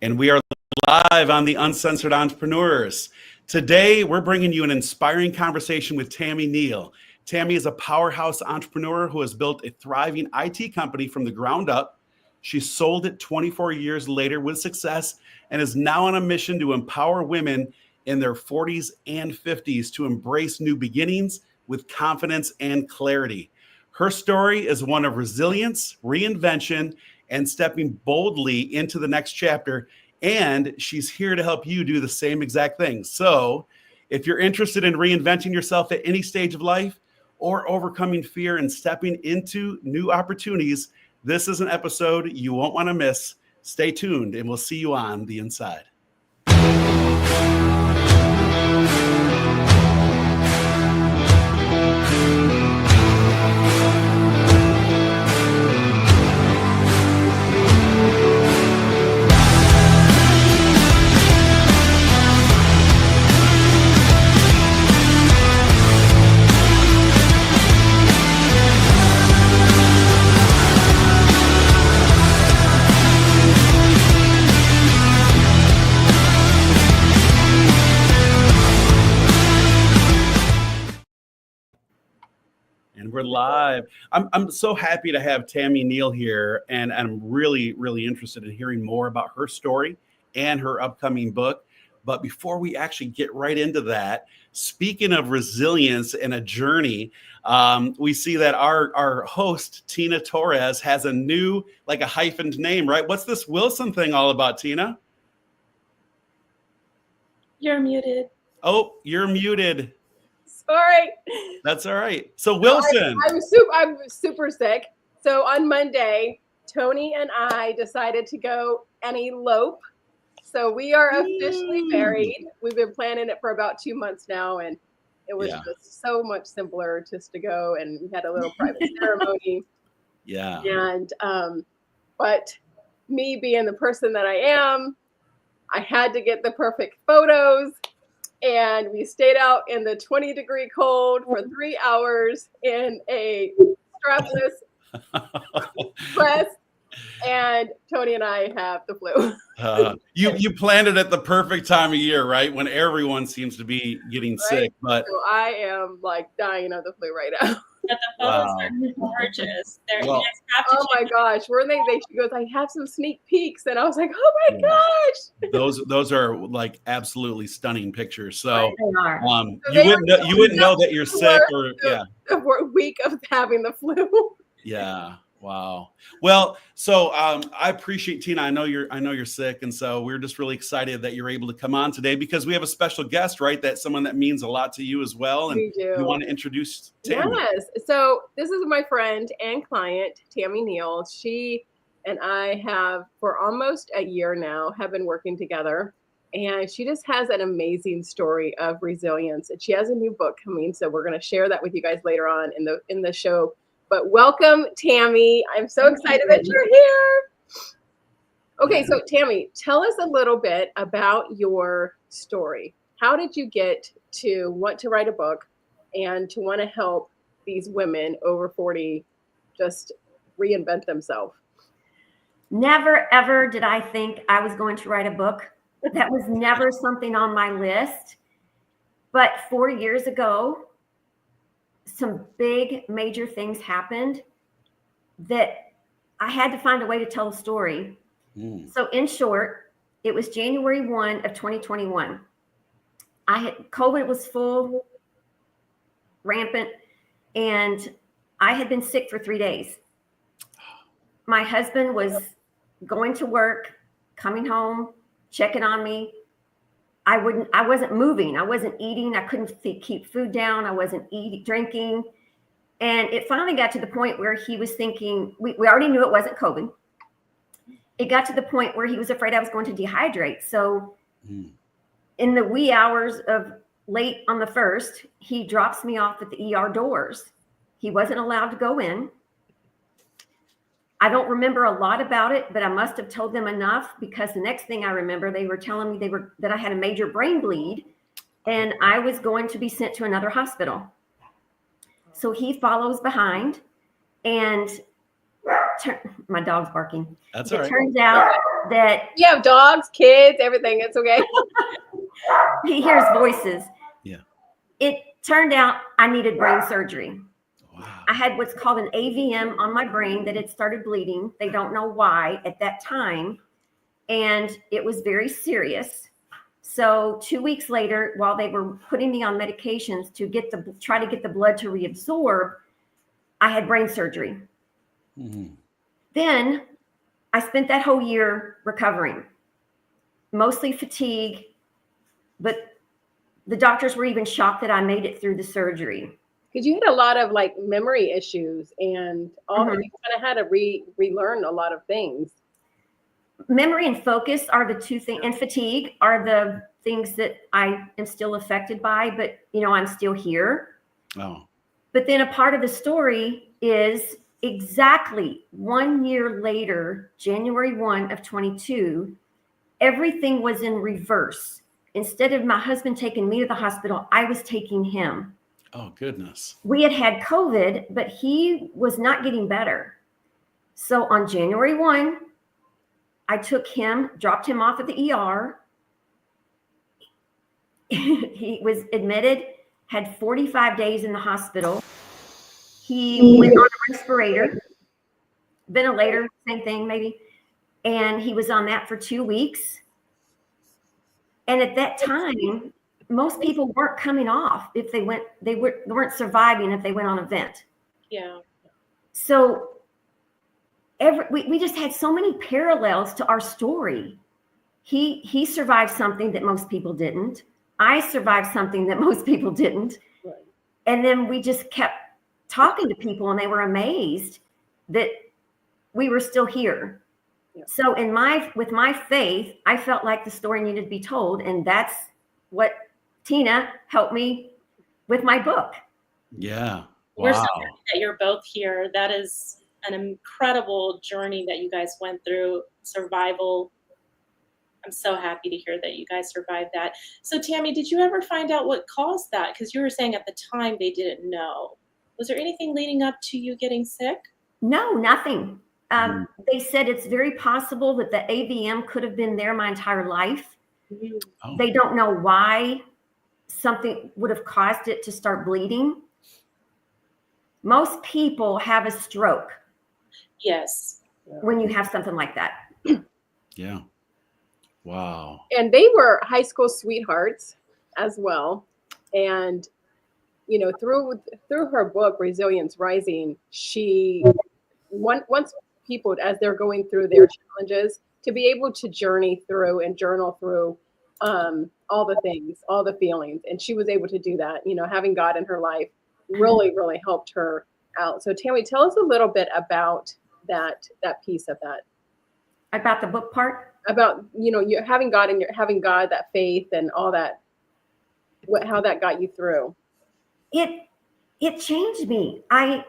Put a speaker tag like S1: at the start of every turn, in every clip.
S1: And we are live on the Uncensored Entrepreneurs. Today, we're bringing you an inspiring conversation with Tammie Neel. Tammie is a powerhouse entrepreneur who has built a thriving IT company from the ground up. She sold it 24 years later with success and is now on a mission to empower women in their 40s and 50s to embrace new beginnings with confidence and clarity. Her story is one of resilience, reinvention, and stepping boldly into the next chapter. And she's here to help you do the same exact thing. So if you're interested in reinventing yourself at any stage of life or overcoming fear and stepping into new opportunities, this is an episode you won't want to miss. Stay tuned and we'll see you on the inside. And we're live. I'm so happy to have Tammie Neel here, and I'm really, really interested in hearing more about her story and her upcoming book. But before we actually get right into that, speaking of resilience and a journey, we see that our host, Tina Torres, has a new, like a hyphened name, right? What's this Wilson thing all about, Tina?
S2: You're muted.
S1: Oh, you're muted.
S2: Sorry.
S1: That's all right. So Wilson.
S2: I'm super sick. So on Monday, Tony and I decided to go and elope. So we are officially married. We've been planning it for about 2 months now, and it was just so much simpler just to go, and we had a little private ceremony.
S1: Yeah.
S2: And but me being the person that I am, I had to get the perfect photos. And we stayed out in the 20-degree cold for 3 hours in a strapless vest. And Tony and I have the flu.
S1: You planned it at the perfect time of year, right? When everyone seems to be getting sick. But
S2: so I am like dying of the flu right now.
S3: But the photos are gorgeous.
S2: Oh my gosh, were they? She goes, I have some sneak peeks, and I was like, oh my gosh.
S1: Those are like absolutely stunning pictures. So
S2: you
S1: wouldn't know that you're sick or
S2: the week of having the flu.
S1: Yeah. Wow. Well, so I appreciate, Tina. I know you're sick, and so we're just really excited that you're able to come on today because we have a special guest, right? That's someone that means a lot to you as well, and we want to introduce Tammie.
S2: Yes. So this is my friend and client, Tammie Neel. She and I have for almost a year now have been working together, and she just has an amazing story of resilience. And she has a new book coming, so we're going to share that with you guys later on in the show. But welcome, Tammie. I'm so excited that you're here. Okay, so Tammie, tell us a little bit about your story. How did you get to want to write a book and to want to help these women over 40 just reinvent themselves?
S4: Never, ever did I think I was going to write a book. That was never something on my list. But 4 years ago, some big major things happened that I had to find a way to tell the story. So in short, it was January 1 of 2021. COVID was full, rampant, and I had been sick for 3 days. My husband was going to work, coming home, checking on me. I wasn't moving. I wasn't eating. I couldn't keep food down. I wasn't drinking. And it finally got to the point where he was thinking, we already knew it wasn't COVID. It got to the point where he was afraid I was going to dehydrate. So in the wee hours of late on the 1st, he drops me off at the ER doors. He wasn't allowed to go in. I don't remember a lot about it, but I must have told them enough because the next thing I remember, they were telling me that I had a major brain bleed and I was going to be sent to another hospital. So he follows behind and my dog's barking.
S1: That's all right.
S4: Turns out that
S2: You have dogs, kids, everything. It's okay.
S4: he hears voices.
S1: Yeah.
S4: It turned out I needed brain surgery.
S1: Wow.
S4: I had what's called an AVM on my brain that had started bleeding. They don't know why at that time. And it was very serious. So 2 weeks later, while they were putting me on medications to try to get the blood to reabsorb, I had brain surgery.
S1: Mhm.
S4: Then I spent that whole year recovering, mostly fatigue, but the doctors were even shocked that I made it through the surgery.
S2: Because you had a lot of like memory issues and all
S4: Mhm.
S2: you kind of had to relearn a lot of things.
S4: Memory and focus are the two things, and fatigue are the things that I am still affected by, but I'm still here.
S1: Oh.
S4: But then a part of the story is exactly 1 year later, January 1 of 22, everything was in reverse. Instead of my husband taking me to the hospital, I was taking him.
S1: Oh, goodness.
S4: We had COVID, but he was not getting better. So on January 1, I took him, dropped him off at the ER. He was admitted, had 45 days in the hospital. He went on a respirator, ventilator, same thing maybe. And he was on that for 2 weeks. And at that time, most people weren't coming off if they weren't surviving if they went on a vent.
S3: Yeah.
S4: So we just had so many parallels to our story. He survived something that most people didn't. I survived something that most people didn't.
S2: Right.
S4: And then we just kept talking to people and they were amazed that we were still here.
S2: Yeah.
S4: So with my faith, I felt like the story needed to be told. And that's what Tina helped me with my book.
S1: Yeah.
S3: We're so
S1: Wow.
S3: happy that you're both here. That is an incredible journey that you guys went through, survival. I'm so happy to hear that you guys survived that. So Tammie, did you ever find out what caused that? Because you were saying at the time they didn't know. Was there anything leading up to you getting sick?
S4: No, nothing. They said it's very possible that the AVM could have been there my entire life.
S1: Oh.
S4: They don't know why something would have caused it to start bleeding. Most people have a stroke
S3: Yes.
S4: when you have something like that.
S1: Yeah. Wow.
S2: And they were high school sweethearts as well. And through her book Resilience Rising, she wants people, as they're going through their challenges, to be able to journey through and journal through all the things, all the feelings. And she was able to do that. Having God in her life really, really helped her out. So Tammie, tell us a little bit about that piece of that.
S4: About the book part?
S2: About, you having God and having God, that faith and all that, how that got you through.
S4: It changed me. I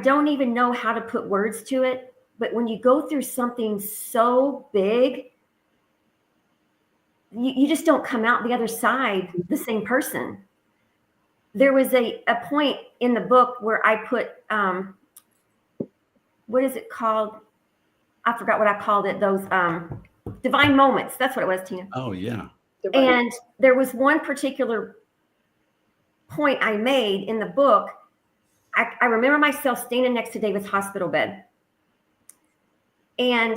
S4: don't even know how to put words to it, but when you go through something so big, you just don't come out the other side the same person. There was a point in the book where I put, what is it called? I forgot what I called it. Those divine moments. That's what it was, Tina.
S1: Oh, yeah.
S4: And there was one particular point I made in the book. I remember myself standing next to David's hospital bed. And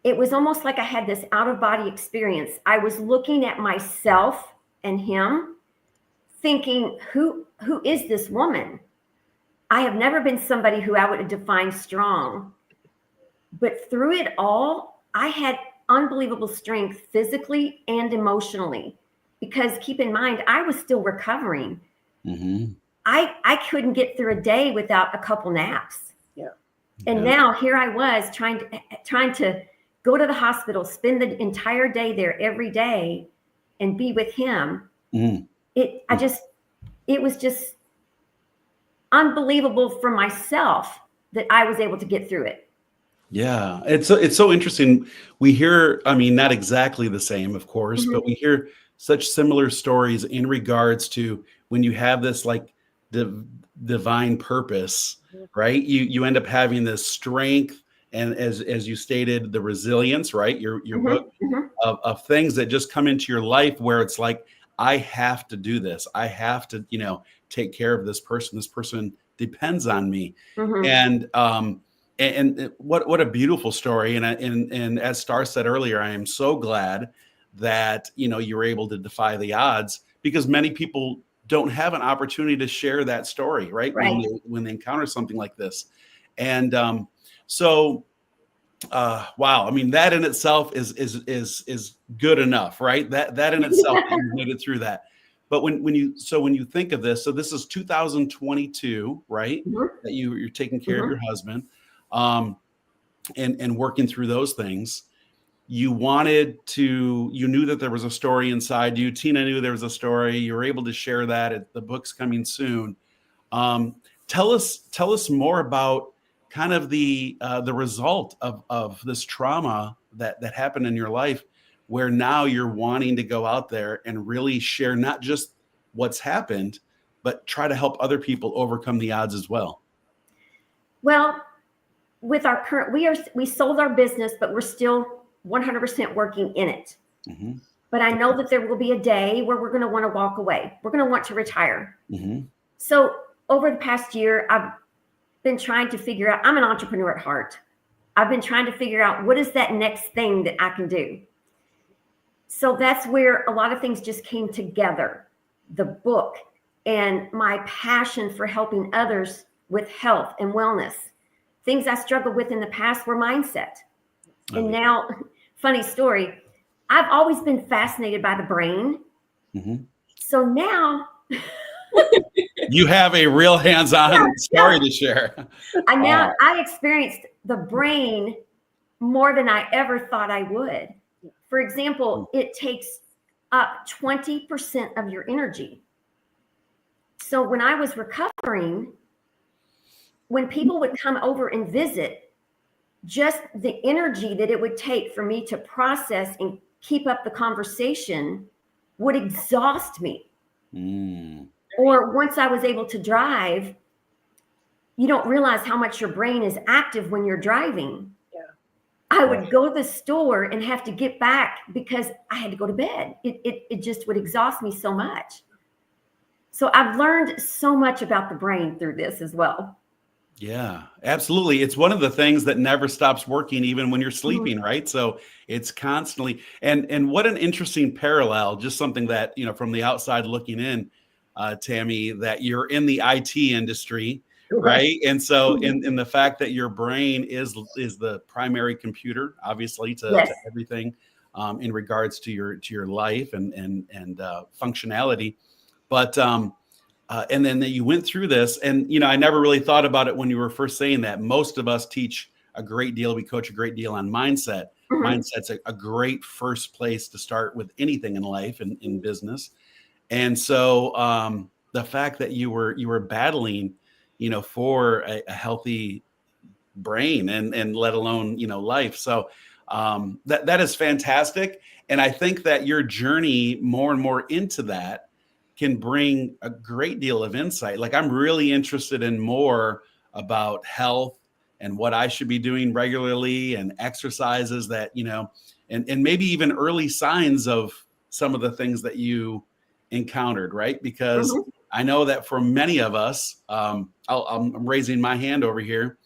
S4: it was almost like I had this out-of-body experience. I was looking at myself and him, thinking, who is this woman? I have never been somebody who I would define strong. But through it all, I had unbelievable strength physically and emotionally. Because keep in mind, I was still recovering.
S1: Mm-hmm.
S4: I couldn't get through a day without a couple naps.
S2: Yeah.
S4: And now here I was trying to go to the hospital, spend the entire day there every day and be with him.
S1: Mm-hmm.
S4: It was just unbelievable for myself that I was able to get through it.
S1: Yeah, it's so interesting. We hear, I mean, not exactly the same, of course,
S4: Mm-hmm.
S1: but we hear such similar stories in regards to when you have this like divine purpose, right? You end up having this strength and as you stated, the resilience, right? Your book
S4: Mhm.
S1: of things that just come into your life where it's like, I have to do this. I have to, take care of this person. This person depends on me.
S4: Mhm.
S1: And what a beautiful story. And as Star said earlier, I am so glad that, you were able to defy the odds, because many people don't have an opportunity to share that story, right?
S4: Right.
S1: When they encounter something like this. And so wow, I mean, that in itself is good enough, right? That in itself, that you made it through that. But when you think of this, so this is 2022, right?
S4: Mhm.
S1: That you're taking care of
S4: Mhm.
S1: your husband, and working through those things. You knew that there was a story inside you. Tina knew there was a story. You were able to share that. The book's coming soon. Tell us more about kind of the result of this trauma that happened in your life, where now you're wanting to go out there and really share not just what's happened, but try to help other people overcome the odds as well.
S4: Well, with our current, we sold our business, but we're still 100% working in it.
S1: Mm-hmm.
S4: But I know that there will be a day where we're going to want to walk away. We're going to want to retire.
S1: Mm-hmm.
S4: So over the past year, I've been trying to figure out, I'm an entrepreneur at heart. I've been trying to figure out what is that next thing that I can do. So that's where a lot of things just came together. The book and my passion for helping others with health and wellness. Things I struggled with in the past were mindset. And now, funny story, I've always been fascinated by the brain.
S1: Mm-hmm.
S4: So now
S1: you have a real hands-on story to share.
S4: I experienced the brain more than I ever thought I would. For example, it takes up 20% of your energy. So when I was recovering, when people would come over and visit, just the energy that it would take for me to process and keep up the conversation would exhaust me.
S1: Mm.
S4: Or once I was able to drive, you don't realize how much your brain is active when you're driving.
S2: Yeah.
S4: I would go to the store and have to get back because I had to go to bed. It just would exhaust me so much. So I've learned so much about the brain through this as well.
S1: Yeah, absolutely. It's one of the things that never stops working, even when you're sleeping, right? So it's constantly, and what an interesting parallel, just something that, from the outside looking in, Tammie, that you're in the IT industry, right? And so in the fact that your brain is the primary computer, obviously, to everything, in regards to your life and functionality. But and then that you went through this, and I never really thought about it when you were first saying that. Most of us teach a great deal. We coach a great deal on mindset.
S4: Mm-hmm.
S1: Mindset's a great first place to start with anything in life and in business. And so the fact that you were battling, for a healthy brain and let alone life. So that is fantastic. And I think that your journey more and more into that can bring a great deal of insight. Like, I'm really interested in more about health and what I should be doing regularly, and exercises that, and maybe even early signs of some of the things that you encountered, right? Because I know that for many of us, I'm raising my hand over here.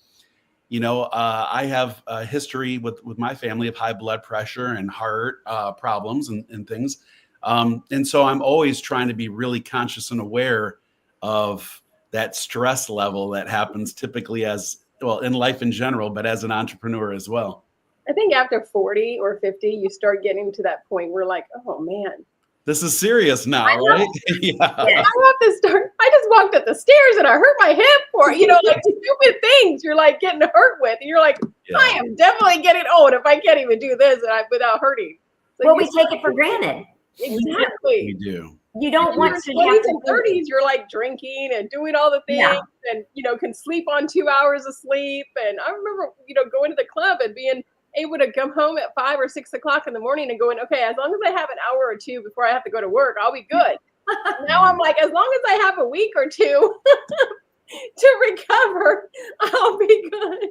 S1: I have a history with my family of high blood pressure and heart problems and things. And so I'm always trying to be really conscious and aware of that stress level that happens typically in life in general, but as an entrepreneur as well.
S2: I think after 40 or 50, you start getting to that point where, like, oh man,
S1: this is serious now, right? Yeah.
S2: I have to start. I just walked up the stairs and I hurt my hip, or like stupid things you're like getting hurt with, and you're like, I am definitely getting old if I can't even do this without hurting.
S4: So we take it for granted.
S2: Exactly.
S1: We do.
S4: You don't want to.
S2: 20s and 30s, you're like drinking and doing all the things, and can sleep on 2 hours of sleep. And I remember, going to the club and being able to come home at 5 or 6 o'clock in the morning and going, okay, as long as I have an hour or two before I have to go to work, I'll be good. Now I'm like, as long as I have a week or two to recover, I'll be good.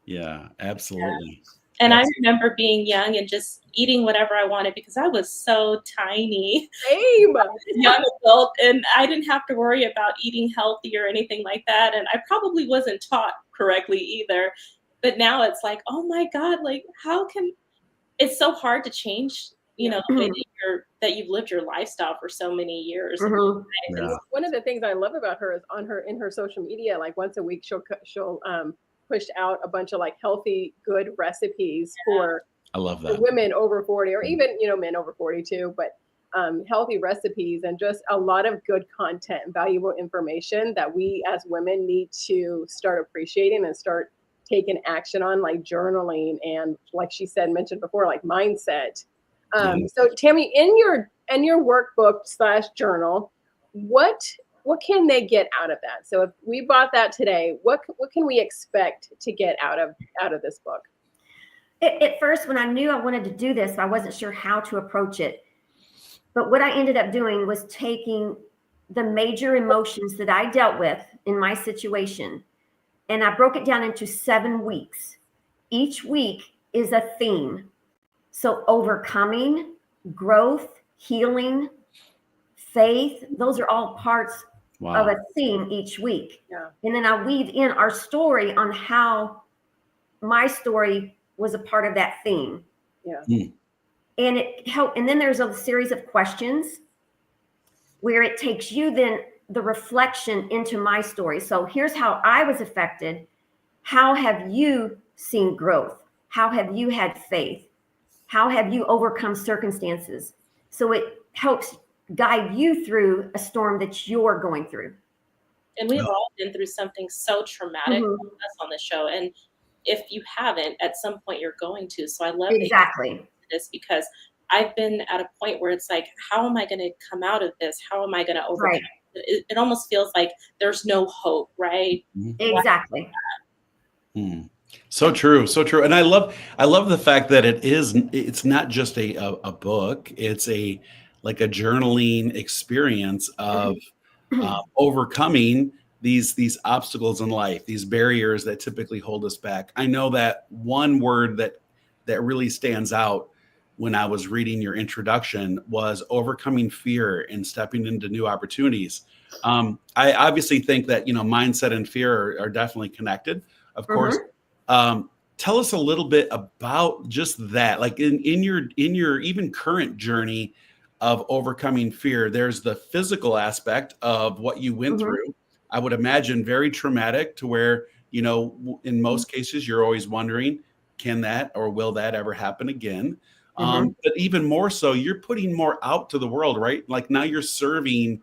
S1: Yeah, absolutely.
S3: And I
S1: Abs-
S3: remember being young and just eating whatever I wanted because I was so tiny,
S2: Same.
S3: young adult, and I didn't have to worry about eating healthy or anything like that. And I probably wasn't taught correctly either. But now it's like, oh my God, like how can it's so hard to change, the way
S4: Mhm.
S3: that you've lived your lifestyle for so many years.
S4: Mhm.
S3: And
S1: Yeah.
S2: One of the things I love about her is in her social media, like once a week, she'll push out a bunch of like healthy, good recipes for
S1: I love that.
S2: women over 40, or even men over 40 too, but healthy recipes and just a lot of good content and valuable information that we as women need to start appreciating and start taking action on, like journaling and, like she said, mentioned before, like mindset. So Tammie, in your workbook / journal, what can they get out of that? So if we bought that today, what can we expect to get out of this book?
S4: At first, when I knew I wanted to do this, I wasn't sure how to approach it. But what I ended up doing was taking the major emotions that I dealt with in my situation, and I broke it down into 7 weeks. Each week is a theme. So overcoming, growth, healing, faith, those are all parts of
S1: Wow.
S4: a theme each week.
S2: Yeah.
S4: And then I weave in our story on how my story was a part of that theme.
S2: Yeah.
S4: And it helped. And then there's a series of questions where it takes you then the reflection into my story. So here's how I was affected. How have you seen growth? How have you had faith? How have you overcome circumstances? So it helps guide you through a storm that you're going through.
S3: And we've all been through something so traumatic with us on the show. And if you haven't, at some point you're going to. So I love
S4: Exactly.
S3: this because I've been at a point where it's like, how am I going to come out of this? How am I going to overcome?
S4: Right.
S3: It almost feels like there's no hope, right?
S4: Exactly.
S1: So true, so true. And I love the fact that it's not just a book, it's like a journaling experience of overcoming these obstacles in life, these barriers that typically hold us back. I know that one word that really stands out when I was reading your introduction was overcoming fear and stepping into new opportunities. I obviously think that mindset and fear are definitely connected, of course. Tell us a little bit about just that, like in your even current journey of overcoming fear. There's the physical aspect of what you went through. I would imagine very traumatic, to where in most cases you're always wondering, can that or will that ever happen again? But even more so, you're putting more out to the world, right? Like now you're serving,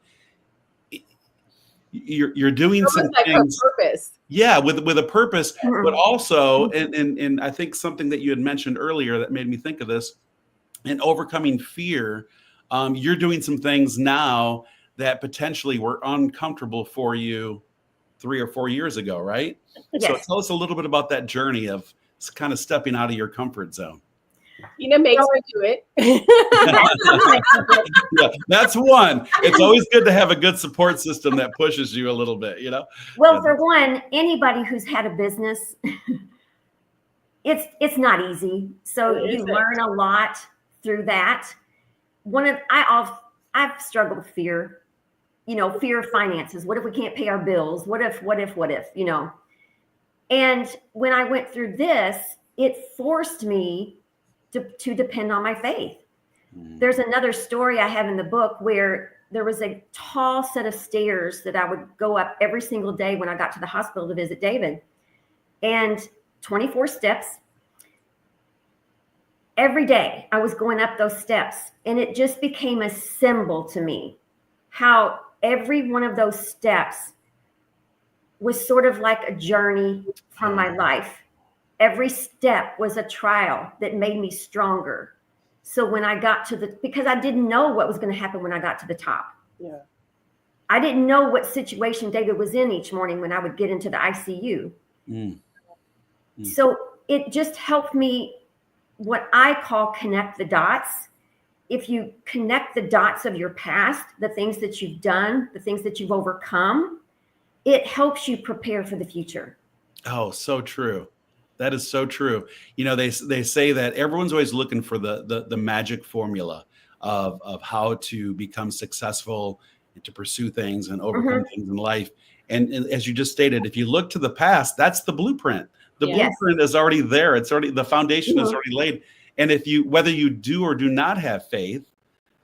S1: you're doing
S2: Almost
S1: some
S2: like
S1: things.
S2: her purpose.
S1: Yeah, with a purpose, but also, and I think something that you had mentioned earlier that made me think of this, and overcoming fear. You're doing some things now that potentially were uncomfortable for you 3 or 4 years ago, right? So
S4: Yes.
S1: tell us a little bit about that journey of kind of stepping out of your comfort zone.
S2: Makes me do it.
S1: Yeah, that's one. It's always good to have a good support system that pushes you a little bit,
S4: Well, for one, anybody who's had a business, it's not easy. So you learn a lot through that. I've struggled with fear, fear of finances. What if we can't pay our bills? What if, And when I went through this, it forced me to depend on my faith. There's another story I have in the book where there was a tall set of stairs that I would go up every single day when I got to the hospital to visit David. And 24 steps. Every day I was going up those steps, and it just became a symbol to me how every one of those steps was sort of like a journey from my life. Every step was a trial that made me stronger. So when I got because I didn't know what was going to happen when I got to the top.
S2: Yeah.
S4: I didn't know what situation David was in each morning when I would get into the ICU. So it just helped me, what I call connect the dots. If you connect the dots of your past, the things that you've done, the things that you've overcome, it helps you prepare for the future.
S1: Oh, so true. That is so true. They say that everyone's always looking for the magic formula of how to become successful and to pursue things and overcome things in life. And as you just stated, if you look to the past, that's the blueprint. The
S3: Yes.
S1: blueprint is already there. It's already, the foundation is already laid. And whether you do or do not have faith,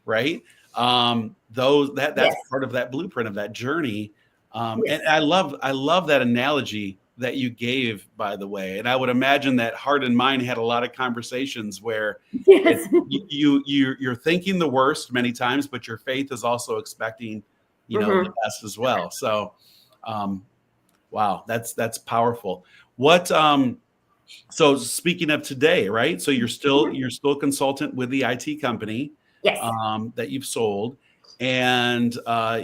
S1: right? That's part of that blueprint of that journey. And I love that analogy that you gave, by the way. And I would imagine that heart and mind had a lot of conversations where you're thinking the worst many times, but your faith is also expecting, the best as well. So, wow, that's powerful. So speaking of today, right? So you're still a consultant with the IT company that you've sold, and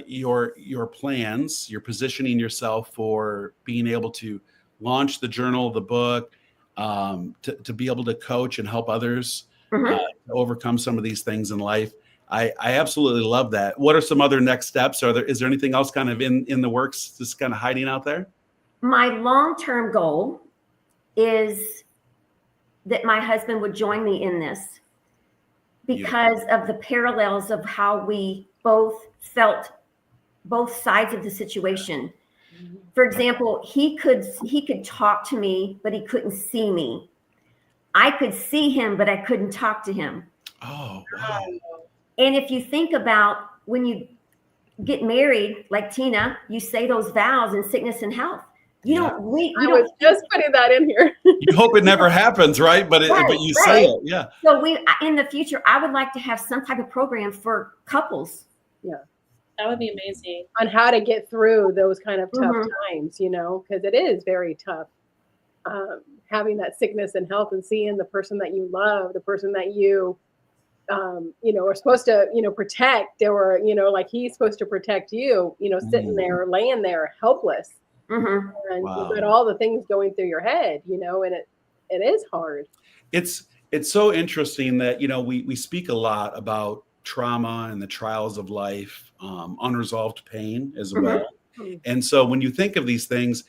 S1: your plans, you're positioning yourself for being able to launch the journal, the book, to be able to coach and help others to overcome some of these things in life. I absolutely love that. What are some other next steps? Is there anything else kind of in the works, just kind of hiding out there?
S4: My long-term goal is that my husband would join me in this because of the parallels of how we both felt both sides of the situation. For example, he could talk to me, but he couldn't see me. I could see him, but I couldn't talk to him.
S1: Oh, wow.
S4: And if you think about when you get married, like Tina, you say those vows in sickness and health.
S2: I was just putting that in here.
S1: You hope it never happens, right? But you say it, yeah.
S4: So in the future, I would like to have some type of program for couples.
S2: Yeah,
S3: that would be amazing.
S2: On how to get through those kind of tough times, because it is very tough. Having that sickness and health and seeing the person that you love, the person that you, are supposed to, protect, or, like he's supposed to protect you, sitting there, laying there, helpless. And you've got all the things going through your head, and it is hard. It's
S1: so interesting that, we speak a lot about trauma and the trials of life, unresolved pain as well. And so when you think of these things,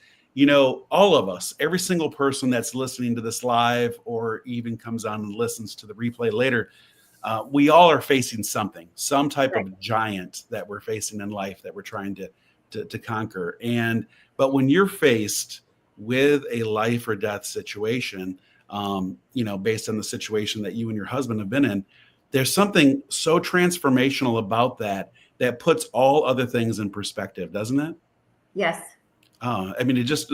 S1: all of us, every single person that's listening to this live or even comes on and listens to the replay later, we all are facing some type of giant that we're facing in life that we're trying to conquer. But when you're faced with a life or death situation, based on the situation that you and your husband have been in, there's something so transformational about that puts all other things in perspective, doesn't it?
S4: Yes.
S1: I mean, it just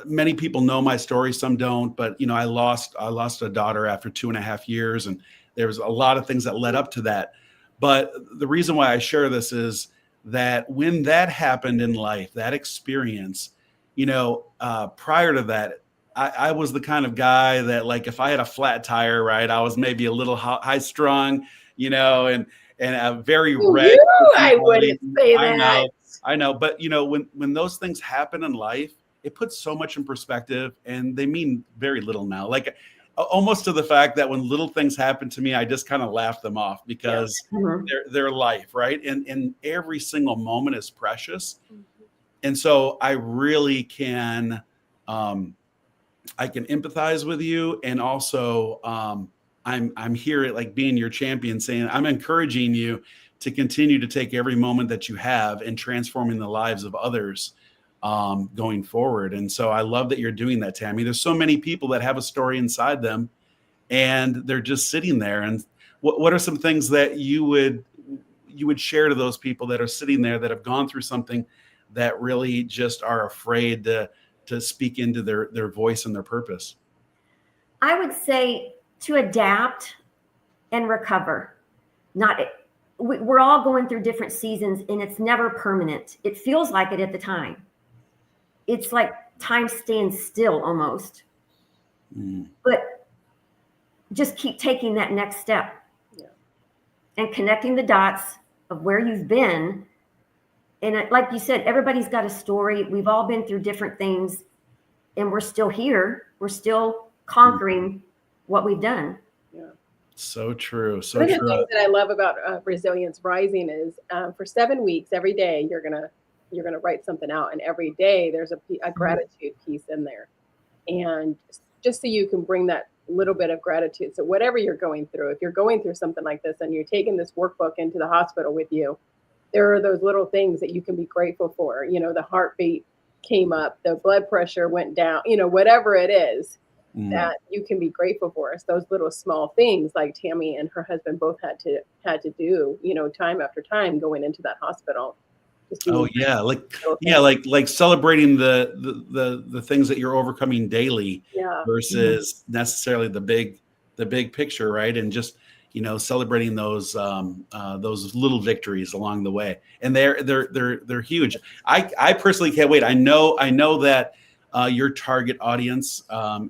S1: many people know my story, some don't, but I lost a daughter after 2.5 years, and there was a lot of things that led up to that. But the reason why I share this is that when that happened in life, that experience, prior to that, I was the kind of guy that, like, if I had a flat tire, right, I was maybe a little high strung, and a very red.
S2: I wouldn't say that.
S1: I know. But, when those things happen in life, it puts so much in perspective, and they mean very little now. Like, almost to the fact that when little things happen to me, I just kind of laugh them off because they're life, right? And every single moment is precious. And so I really can, I can empathize with you. And also I'm here, like, being your champion, saying I'm encouraging you to continue to take every moment that you have and transforming the lives of others going forward. And so I love that you're doing that, Tammie. There's so many people that have a story inside them and they're just sitting there. And what are some things that you would share to those people that are sitting there that have gone through something that really just are afraid to speak into their voice and their purpose?
S4: I would say to adapt and recover. We're all going through different seasons, and it's never permanent. It feels like it at the time. It's like time stands still almost. But just keep taking that next step and connecting the dots of where you've been. And like you said, everybody's got a story. We've all been through different things, and we're still here. We're still conquering what we've done.
S1: So true. So
S2: One of
S1: true.
S2: the things that I love about Resilience Rising is for 7 weeks, every day you're gonna write something out, and every day there's a gratitude piece in there. and just so you can bring that little bit of gratitude. So whatever you're going through, if you're going through something like this and you're taking this workbook into the hospital with you, there are those little things that you can be grateful for. You know, the heartbeat came up, the blood pressure went down, you know, whatever it is that you can be grateful for. It's those little small things like Tammie and her husband both had to do, you know, time after time going into that hospital.
S1: Oh yeah, like celebrating the things that you're overcoming daily versus necessarily the big picture, right? And just, you know, celebrating those little victories along the way, and they're huge. I personally can't wait. I know that your target audience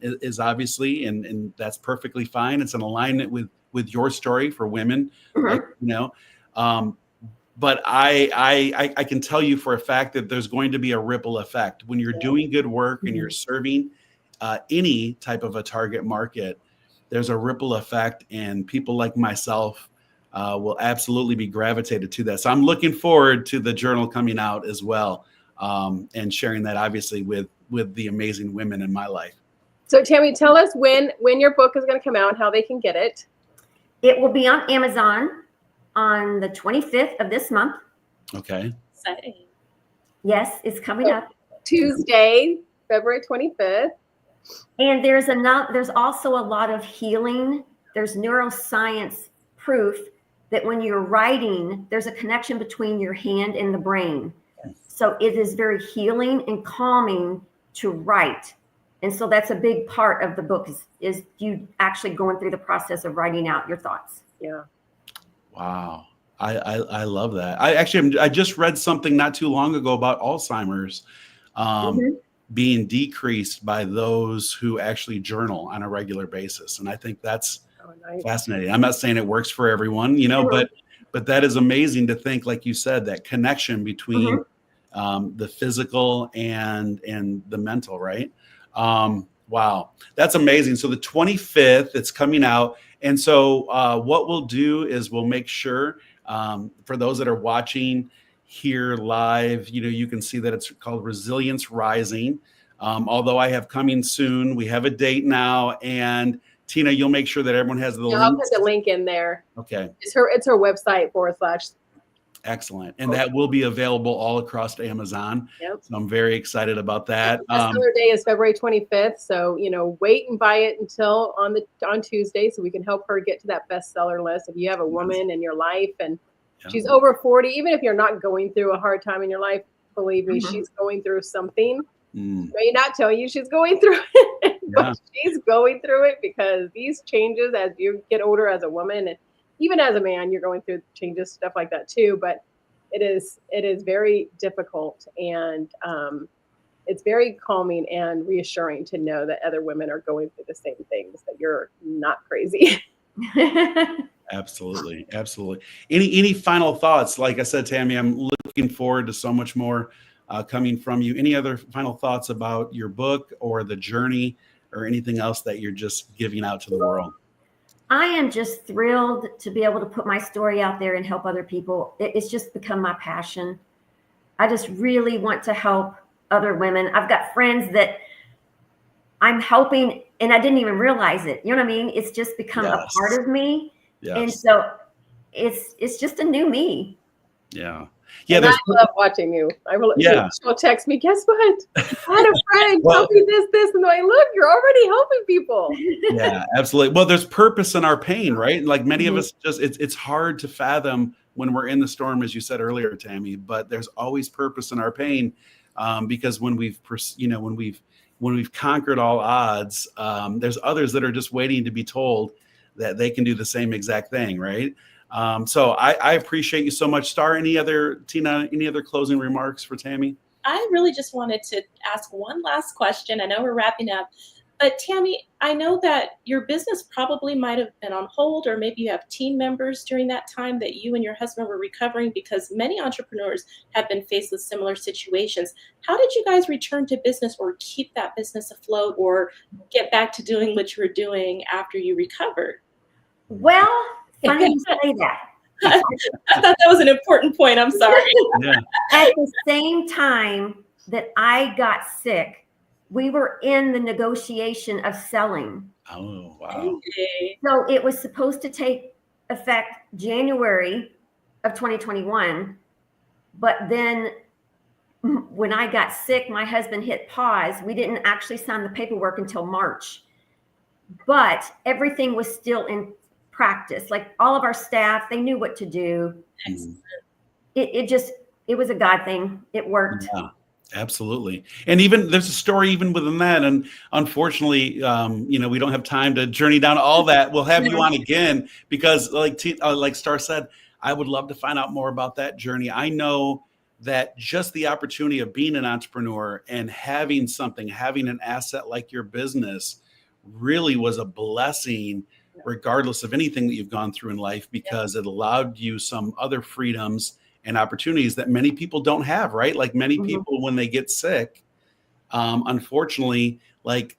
S1: is obviously, and that's perfectly fine. It's in alignment with your story for women, like, you know. But I can tell you for a fact that there's going to be a ripple effect when you're doing good work and you're serving any type of a target market. There's a ripple effect, and people like myself will absolutely be gravitated to that. So I'm looking forward to the journal coming out as well, and sharing that obviously with the amazing women in my life.
S2: So Tammie, tell us when your book is going to come out, how they can get it.
S4: It will be on Amazon on the 25th of this month.
S1: Okay.
S3: Exciting.
S4: Yes, it's coming up.
S2: Tuesday, February 25th.
S4: And there's also a lot of healing. There's neuroscience proof that when you're writing, there's a connection between your hand and the brain. So it is very healing and calming to write. And so that's a big part of the book is you actually going through the process of writing out your thoughts.
S2: Yeah.
S1: Wow. I love that. I just read something not too long ago about Alzheimer's being decreased by those who actually journal on a regular basis. And I think that's fascinating. I'm not saying it works for everyone, you know, but that is amazing to think, like you said, that connection between the physical and the mental, right? Wow, that's amazing. So the 25th, it's coming out. And so what we'll do is we'll make sure for those that are watching here live, you know, you can see that it's called Resilience Rising. Although I have coming soon, we have a date now. And Tina, you'll make sure that everyone has the link.
S2: I'll put the link in there.
S1: Okay.
S2: It's her website /.
S1: Excellent. And that will be available all across Amazon.
S2: Yep.
S1: So I'm very excited about that.
S2: Bestseller day is February 25th. So, you know, wait and buy it until on Tuesday so we can help her get to that bestseller list. If you have a woman in your life and she's over 40, even if you're not going through a hard time in your life, believe me, she's going through something. May not tell you she's going through it, but she's going through it because these changes as you get older as a woman and even as a man, you're going through changes, stuff like that too. But it is very difficult, and it's very calming and reassuring to know that other women are going through the same things, that you're not crazy.
S1: Absolutely. Absolutely. Any final thoughts? Like I said, Tammie, I'm looking forward to so much more coming from you. Any other final thoughts about your book or the journey or anything else that you're just giving out to the world?
S4: I am just thrilled to be able to put my story out there and help other people. It's just become my passion. I just really want to help other women. I've got friends that I'm helping and I didn't even realize it. You know what I mean? It's just become a part of me. Yes. And so it's just a new me.
S1: Yeah.
S2: Yeah, I love watching you. She'll text me, guess what? I had a friend tell me this, and I look, you're already helping people.
S1: Yeah, absolutely. Well, there's purpose in our pain, right? Like many of us it's hard to fathom when we're in the storm, as you said earlier, Tammie, but there's always purpose in our pain because when we've conquered all odds, there's others that are just waiting to be told that they can do the same exact thing, right? So I appreciate you so much. Tina, any other closing remarks for Tammie?
S3: I really just wanted to ask one last question. I know we're wrapping up, but Tammie, I know that your business probably might have been on hold, or maybe you have team members during that time that you and your husband were recovering, because many entrepreneurs have been faced with similar situations. How did you guys return to business or keep that business afloat or get back to doing what you were doing after you recovered?
S4: Well, funny you say that.
S3: I thought that was an important point. I'm sorry.
S1: Yeah.
S4: At the same time that I got sick, we were in the negotiation of selling.
S1: Oh, wow.
S3: Okay.
S4: So it was supposed to take effect January of 2021. But then when I got sick, my husband hit pause. We didn't actually sign the paperwork until March. But everything was still in practice. Like all of our staff, they knew what to do.
S1: Mhm.
S4: It was a God thing. It worked.
S1: Yeah, absolutely. And even there's a story even within that. And unfortunately, we don't have time to journey down all that. We'll have you on again because like Star said, I would love to find out more about that journey. I know that just the opportunity of being an entrepreneur and having an asset like your business really was a blessing, regardless of anything that you've gone through in life, because it allowed you some other freedoms and opportunities that many people don't have, right? Like many people, when they get sick, unfortunately, like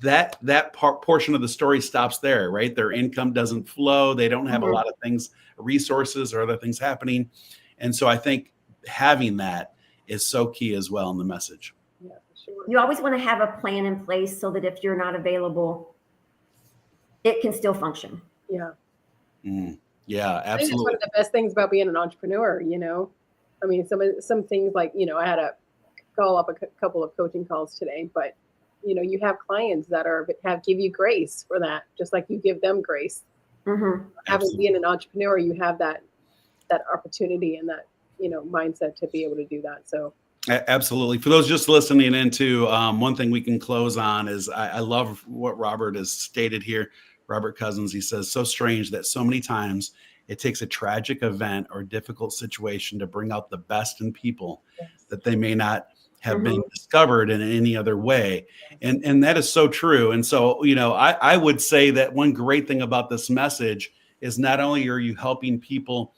S1: that portion of the story stops there, right? Their income doesn't flow. They don't have a lot of things, resources or other things happening. And so I think having that is so key as well in the message.
S2: Yeah, for sure.
S4: You always want to have a plan in place so that if you're not available, it can still function.
S2: Yeah.
S1: Yeah,
S2: I think it's one
S1: absolutely.
S2: of the best things about being an entrepreneur, I mean, some things like, I had to call up a couple of coaching calls today, but you have clients that give you grace for that, just like you give them grace. Being an entrepreneur, you have that opportunity and that, mindset to be able to do that. So
S1: Absolutely. For those just listening into, one thing we can close on is I love what Robert has stated here. Robert Cousins, he says, so strange that so many times it takes a tragic event or difficult situation to bring out the best in people that they may not have been discovered in any other way. And that is so true. And so, I would say that one great thing about this message is not only are you helping people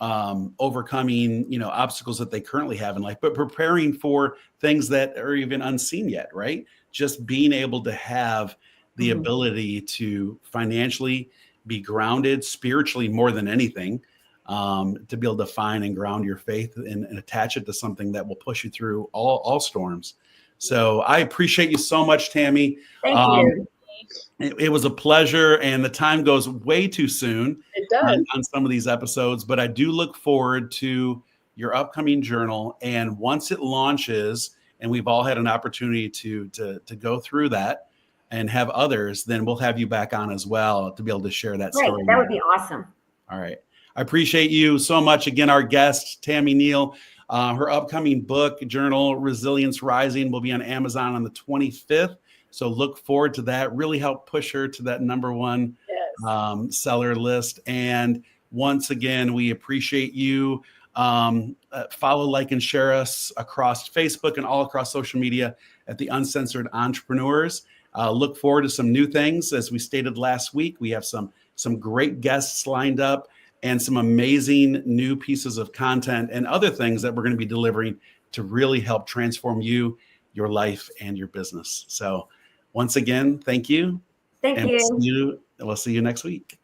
S1: overcoming, obstacles that they currently have in life, but preparing for things that are even unseen yet, right? Just being able to have the ability to financially be grounded, spiritually more than anything, to be able to find and ground your faith and attach it to something that will push you through all storms. So I appreciate you so much, Tammie.
S4: Thank you.
S1: It was a pleasure, and the time goes way too soon
S2: it does.
S1: on some of these episodes, but I do look forward to your upcoming journal. And once it launches and we've all had an opportunity to go through that and have others, then we'll have you back on as well to be able to share that
S4: Great.
S1: story.
S4: That would be awesome.
S1: All right. I appreciate you so much. Again, our guest, Tammie Neel, her upcoming book, journal, Resilience Rising, will be on Amazon on the 25th. So look forward to that. Really help push her to that #1 seller list. And once again, we appreciate you. Follow, like, and share us across Facebook and all across social media at the Uncensored Entrepreneurs. Look forward to some new things. As we stated last week, we have some great guests lined up and some amazing new pieces of content and other things that we're going to be delivering to really help transform you, your life, and your business. So once again, thank you.
S4: Thank you.
S1: We'll see you next week.